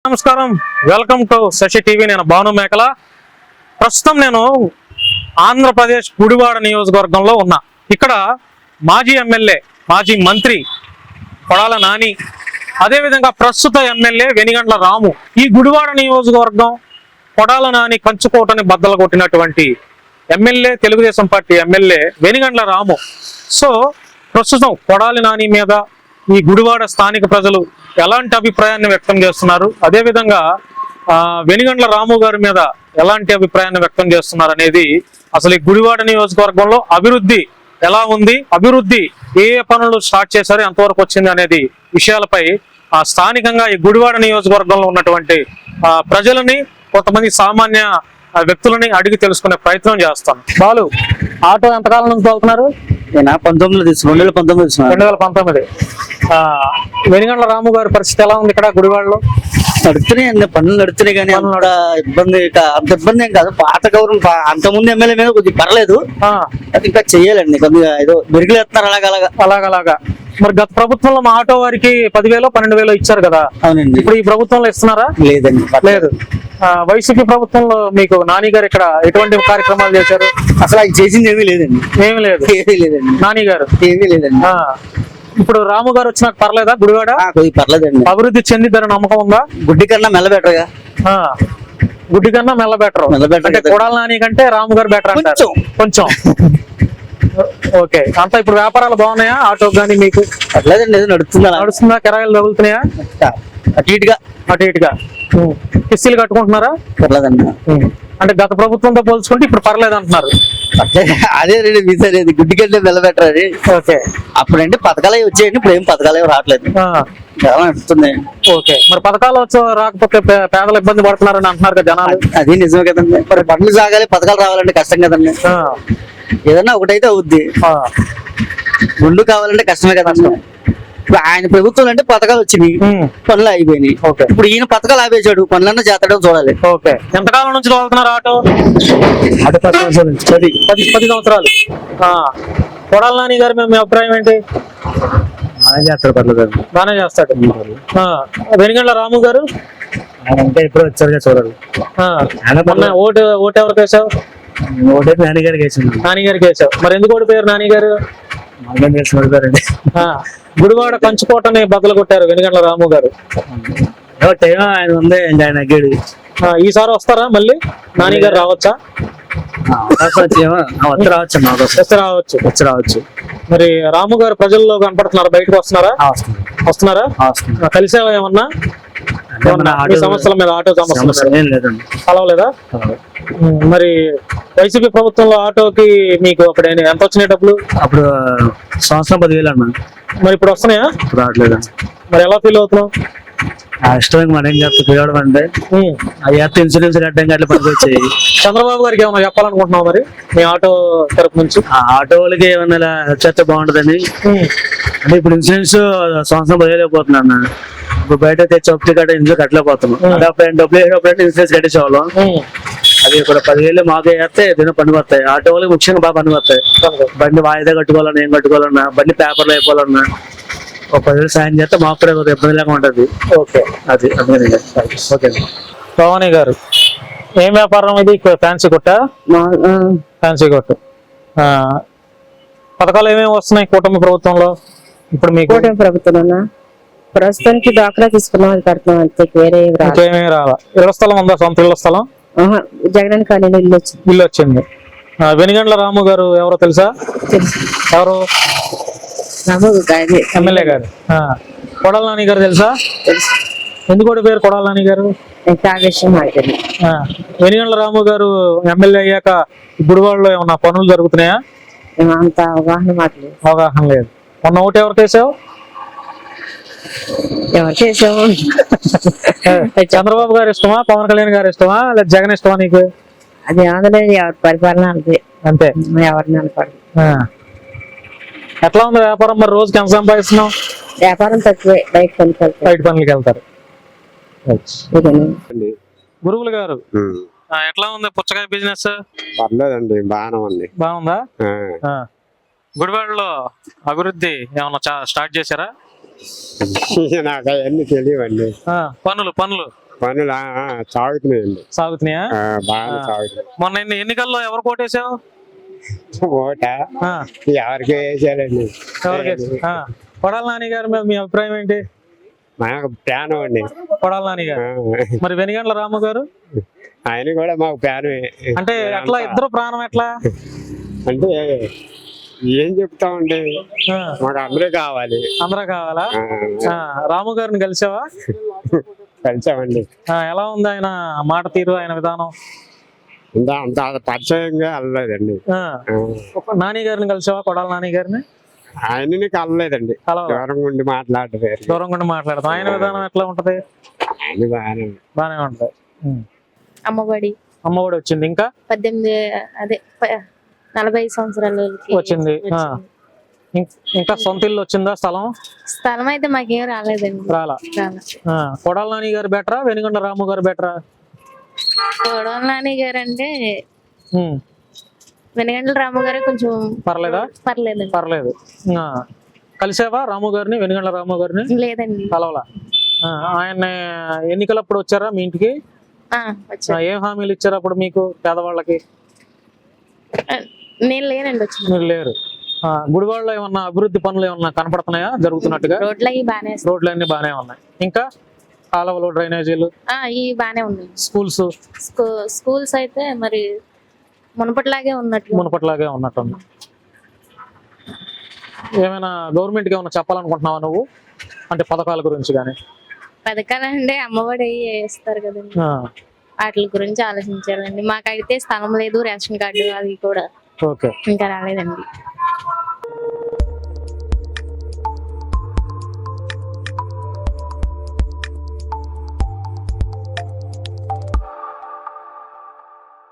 నమస్కారం, welcome to Shashi TV. నేను భాను మేకల. ప్రస్తుతం నేను ఆంధ్రప్రదేశ్ గుడివాడ నియోజకవర్గంలో ఉన్నా. ఇక్కడ మాజీ ఎమ్మెల్యే, మాజీ మంత్రి కొడాల నాని, అదేవిధంగా ప్రస్తుత ఎమ్మెల్యే వెనిగండ్ల రాము. ఈ గుడివాడ నియోజకవర్గం కొడాల నాని కంచుకోటని బద్దలు కొట్టినటువంటి MLA, Telugu Desam party MLA Venigandla Ramu. So ప్రస్తుతం కొడాలి నాని మీద ఈ గుడివాడ స్థానిక ప్రజలు ఎలాంటి అభిప్రాయాన్ని వ్యక్తం చేస్తున్నారు, అదేవిధంగా వెనిగండ్ల రాము గారి మీద ఎలాంటి అభిప్రాయాన్ని వ్యక్తం చేస్తున్నారు అనేది, అసలు ఈ గుడివాడ నియోజకవర్గంలో అభివృద్ధి ఎలా ఉంది, అభివృద్ధి ఏ పనులు స్టార్ట్ చేశారు, ఎంతవరకు వచ్చింది అనేది విషయాలపై స్థానికంగా ఈ గుడివాడ నియోజకవర్గంలో ఉన్నటువంటి ప్రజలని, కొంతమంది సామాన్య వ్యక్తులని అడిగి తెలుసుకునే ప్రయత్నం చేస్తాను. బాలు, ఆటో ఎంతకాలం నుంచి వెళ్తున్నారు? 2019. వెనిగండ్ల రాము గారి పరిస్థితి ఎలా ఉంది ఇక్కడ గుడివాడలో? నడుతున్నాయండి, పనులు నడుతున్నాయి, కానీ అంత ఇబ్బంది ఏం కాదు. పాత గౌరవం అంతకుముందు ఎమ్మెల్యే మీద కొద్దిగా పర్లేదు, అది ఇంకా చెయ్యాలండి. కొద్దిగా ఏదో మెరుగులు ఎత్తున్నారు అలాగలాగా. మరి గత ప్రభుత్వంలో మా ఆటో వారికి 10,000 12,000 ఇచ్చారు కదా? అవునండి. ఇప్పుడు ఈ ప్రభుత్వంలో ఇస్తున్నారా? లేదండి, లేదు. వైసీపీ ప్రభుత్వంలో మీకు నాని గారు ఇక్కడ ఎటువంటి కార్యక్రమాలు చేశారు? అసలు అది చేసింది ఏమీ లేదండి. ఏమీ లేదండి. నాని గారు ఏమీ లేదండి. ఇప్పుడు రాము గారు వచ్చినాక పర్లేదా గుడివాడ? పర్లేదండి. అభివృద్ధి చెందిద్దరు నమ్మకం ఉందా? గుడ్డి కన్నా మెల్ల బెటర్గా. గుడ్డి కన్నా మెల్ల బెటర్. అంటే కొడాల నాని కంటే రాము గారు బెటర్ అంటారు కొంచెం. ఓకే. అంతా ఇప్పుడు వ్యాపారాలు బాగున్నాయా ఆటో గానీ మీకు? పర్లేదండి, నడుస్తుందా? కిరాయిలు తగులుతున్నాయా? అటు ఇటుగా కిస్తీలు కట్టుకుంటున్నారా? పర్లేదండి. అంటే గత ప్రభుత్వంతో పోల్చుకుంటే ఇప్పుడు పర్లేదు అంటున్నారు. అదే మీసరేది గుడ్డి కంటే మెల్ల బెటర్ అది. ఓకే. అప్పుడంటే పథకాలు వచ్చాయండి, ఇప్పుడు ఏం పథకాలు రావట్లేదు. నడుస్తున్నాయి. ఓకే. మరి పథకాలు రాకపోతే పేదలు ఇబ్బంది పడుతున్నారని అంటున్నారు కదా జనాలు? అది నిజమే కదండి. మరి బండ్లు సాగాలి, పథకాలు రావాలంటే కష్టం కదండి. ఏదన్నా ఒకటైతే అవుద్ది, గుండు కావాలంటే కష్టమే కదండి. ఇప్పుడు ఆయన ప్రభుత్వం అంటే పథకాలు వచ్చినాయి, పనులు అయిపోయినాయి. ఇప్పుడు ఈయన పథకాలు ఆపేశాడు, పనులన్నా చేస్తాడో చూడాలి. ఓకే. ఎంతకాలం నుంచి వెళ్తున్నారు ఆటో? 10 సంవత్సరాలు. కొడాల నాని గారు మీ అభిప్రాయం ఏంటి? బాగానే చేస్తాడు. వెనిగండ్ల రాము గారు అంటే ఎప్పుడు వచ్చారుగా చూడాలి. ఓటు ఎవరికి వేసావు? నాన్నగారికి వేసాను. నాన్నగారికి వేసావు. మరి ఎందుకు ఓడిపోయారు నాని గారు? గుడివాడ కంచుకోటని బద్దలు కొట్టారు వెనిగండ్ల రాము గారు. ఆయన ఉంది, ఆయన అగ్గాడు. ఈసారి వస్తారా మళ్ళీ? నాని గారు రావచ్చా? రావచ్చు. మరి రాము గారు ప్రజల్లో కనపడుతున్నారు, బయటకు వస్తున్నారా? కలిసేవా ఏమన్నా సమస్యల మీద? ఆటో సమస్యలు కలవలేదా? మరి వైసీపీ ప్రభుత్వంలో ఆటోకి మీకు అప్పుడు ఎంత వచ్చినాయి డబ్బులు? అప్పుడు సంవత్సరం 10,000 అన్న. మరి ఇప్పుడు వస్తున్నాయా? రావట్లేదు. మరి ఎలా ఫీల్ అవుతున్నావు? ఇష్టం మనం ఏం చెప్తాం అంటే ఇన్సూరెన్స్ కట్టడం అట్లా పనికి వచ్చాయి. చంద్రబాబు గారికి ఏమన్నా చెప్పాలనుకుంటున్నావు మరి మీ ఆటో తరపు నుంచి? ఆటో వాళ్ళకి ఏమన్నా చేస్తే బాగుంటుందని. అంటే ఇప్పుడు ఇన్సూరెన్స్ సంవత్సరం 10,000 అయిపోతున్నా అన్న. ఇప్పుడు బయట తెచ్చి ఒకటి కట్ట ఇన్సూరెన్స్ కట్టలేకపోతున్నాం. డబ్బులు ఇన్సూరెన్స్ కట్టేసేవాళ్ళం. అది ఇప్పుడు 10,000 మాకు వేస్తే ఏదైనా పని వస్తాయి. ఆటో వాళ్ళకి ముఖ్యంగా బాగా పని వస్తాయి. బండి వాయిదా కట్టుకోవాలన్నా, ఏం కట్టుకోవాలన్నా, బండి పేపర్లు అయిపోవాలన్నా ఒక 10,000 సాయం చేస్తే మాకు కూడా ఇబ్బంది లేకుండా ఉంటుంది. ఓకే. అది అందుకని. ఓకే. భవానీ గారు, ఏం వ్యాపారం ఇది? ఫ్యాన్సీ కొట్టా? ఫ్యాన్సీ కొట్టు. పథకాలు ఏమేమి వస్తున్నాయి కూటమి ప్రభుత్వంలో? ఇప్పుడు మీకు కూటమి ప్రభుత్వంలో ప్రస్తుతానికి డాక్రా తీసుకున్నాం, అది కడుతున్నాం అంతే. ఇంకేమేమి రావా? ఇళ్ల స్థలం ఉందా? సొంత ఇళ్ల స్థలం? జగన్ కాలనీ ఇల్లు వచ్చింది. వెనిగండ్ల రాము గారు ఎవరో తెలుసా? ఎవరు? ఎమ్మెల్యే గారు. కొడాల నాని గారు తెలుసా? ఎందుకు పేరు కొడాల నాని గారు? వెనిగండ్ల రాము గారు ఎమ్మెల్యే అయ్యాక గుడివాడలో ఏమన్నా పనులు జరుగుతున్నాయా? అంత అవగాహన లేదు. మొన్న ఓటు ఎవరికి వేసావు? చంద్రబాబు గారు ఇష్టమా, పవన్ కళ్యాణ్ గారు ఇష్టమా, లేదా జగన్ ఇష్టమా నీకు? అది ఆంధ్రప్రదేశ్ ఎవరి పరిపాలన అంతే. ఎవరిని అనుకోండి. ఎట్లా ఉంది వ్యాపారం? మరి రోజుకి ఎంత సంపాదిస్తున్నావు? వ్యాపారం తక్కువే, బయట పనులకి వెళ్తారు. గురువులు గారు, ఎట్లా ఉంది పుచ్చకాయ బిజినెస్? పర్లేదండి, బాగానే ఉంది. బాగుందా? గుడివాడలో అభివృద్ధి ఏమన్నా స్టార్ట్ చేశారా? నాకు అవన్నీ తెలియవండి. పనులు పనులు సాగుతున్నాయండి. సాగుతున్నాయా? బాగా సాగుతున్నాయి. మొన్న ఎన్నికల్లో ఎవరు కోటేశావు? ఓట ఆ, ఎవరికి వేసారండి. ఎవరికి? కొడాల నాని గారి మీద మీ అభిప్రాయం ఏంటి? మాకు ప్రాణం అండి. కొడాల నాని గారు. మరి వెనిగండ్ల రాము గారు ఆయన కూడా మాకు ప్రాణమే. అంటే ఎట్లా ఇద్దరు ప్రాణం ఎట్లా? అంటే ఏం చెప్తామండి, ఆ, మాకు అందరూ కావాలి. అందరూ కావాలా? ఆ, రాము గారిని కలిసావా? కలిసామండి. ఎలా ఉంది ఆయన మాట తీరు, ఆయన విధానం? అంత పరిచయంగా వెళ్ళలేదండి. నాని గారిని కలిసావా? కొడాల నాని గారిని ఆయనని కలలేదండి. కలవలా? దూరం ఉండి మాట్లాడతారు. దూరం కూడా మాట్లాడతాం. ఆయన విధానం ఎట్లా ఉంటది? ఆయన బాగానే బానే ఉంటది. అమ్మఒడి అమ్మఒడి వచ్చింది. ఇంకా 18 అదే 45 సంవత్సరాల వాళ్ళకి వచ్చింది. ఇంకా సొంత ఇల్లు వచ్చిందా? స్థలం స్థలం అయితే మాకేం రాలేదండి. రాలా? కొడాల నాని గారు బెటరా, వెనుగండ్ల రాము గారు బెటరా? కొడాల నాని గారు అంటే వెనుగండ్ల రాము గారే కొంచెం పర్లేదా? పర్లేదండి. పర్లేదు. కలిసావా రాము గారిని, వెనుగండ్ల రాము గారిని? లేదండి. కలవలా? ఆయన ఎన్నికలప్పుడు వచ్చారా మీ ఇంటికి? వచ్చా. ఏం హామీలు ఇచ్చారు అప్పుడు మీకు, పేదవాళ్ళకి? నేను లేనండి. వచ్చిన మీరు లేరు. గుడివాడలో ఏమన్నా అభివృద్ధి పనులు ఏమన్నా కనపడుతున్నాయా జరుగుతున్నట్టుగా? రోడ్లు అవి బాగానే రోడ్లు అన్ని బాగానే ఉన్నాయి. ఇంకా కాలువలు, డ్రైనేజీలు, ఇవి బాగానే ఉన్నాయి. స్కూల్స్ స్కూల్స్ అయితే మరి మునపట్లాగే ఉన్నట్టు మునుపట్లాగే ఉన్నట్టుంది. ఏమైనా గవర్నమెంట్ కి ఏమైనా చెప్పాలనుకుంటున్నావా నువ్వు, అంటే పథకాల గురించి కానీ? పథకాలంటే అమ్మఒడి వేస్తారు కదండి, వాటి గురించి ఆలోచించాలండి. మాకైతే స్థలం లేదు, రేషన్ కార్డు అది కూడా ఓకే. ఇంకా రాలేదండి.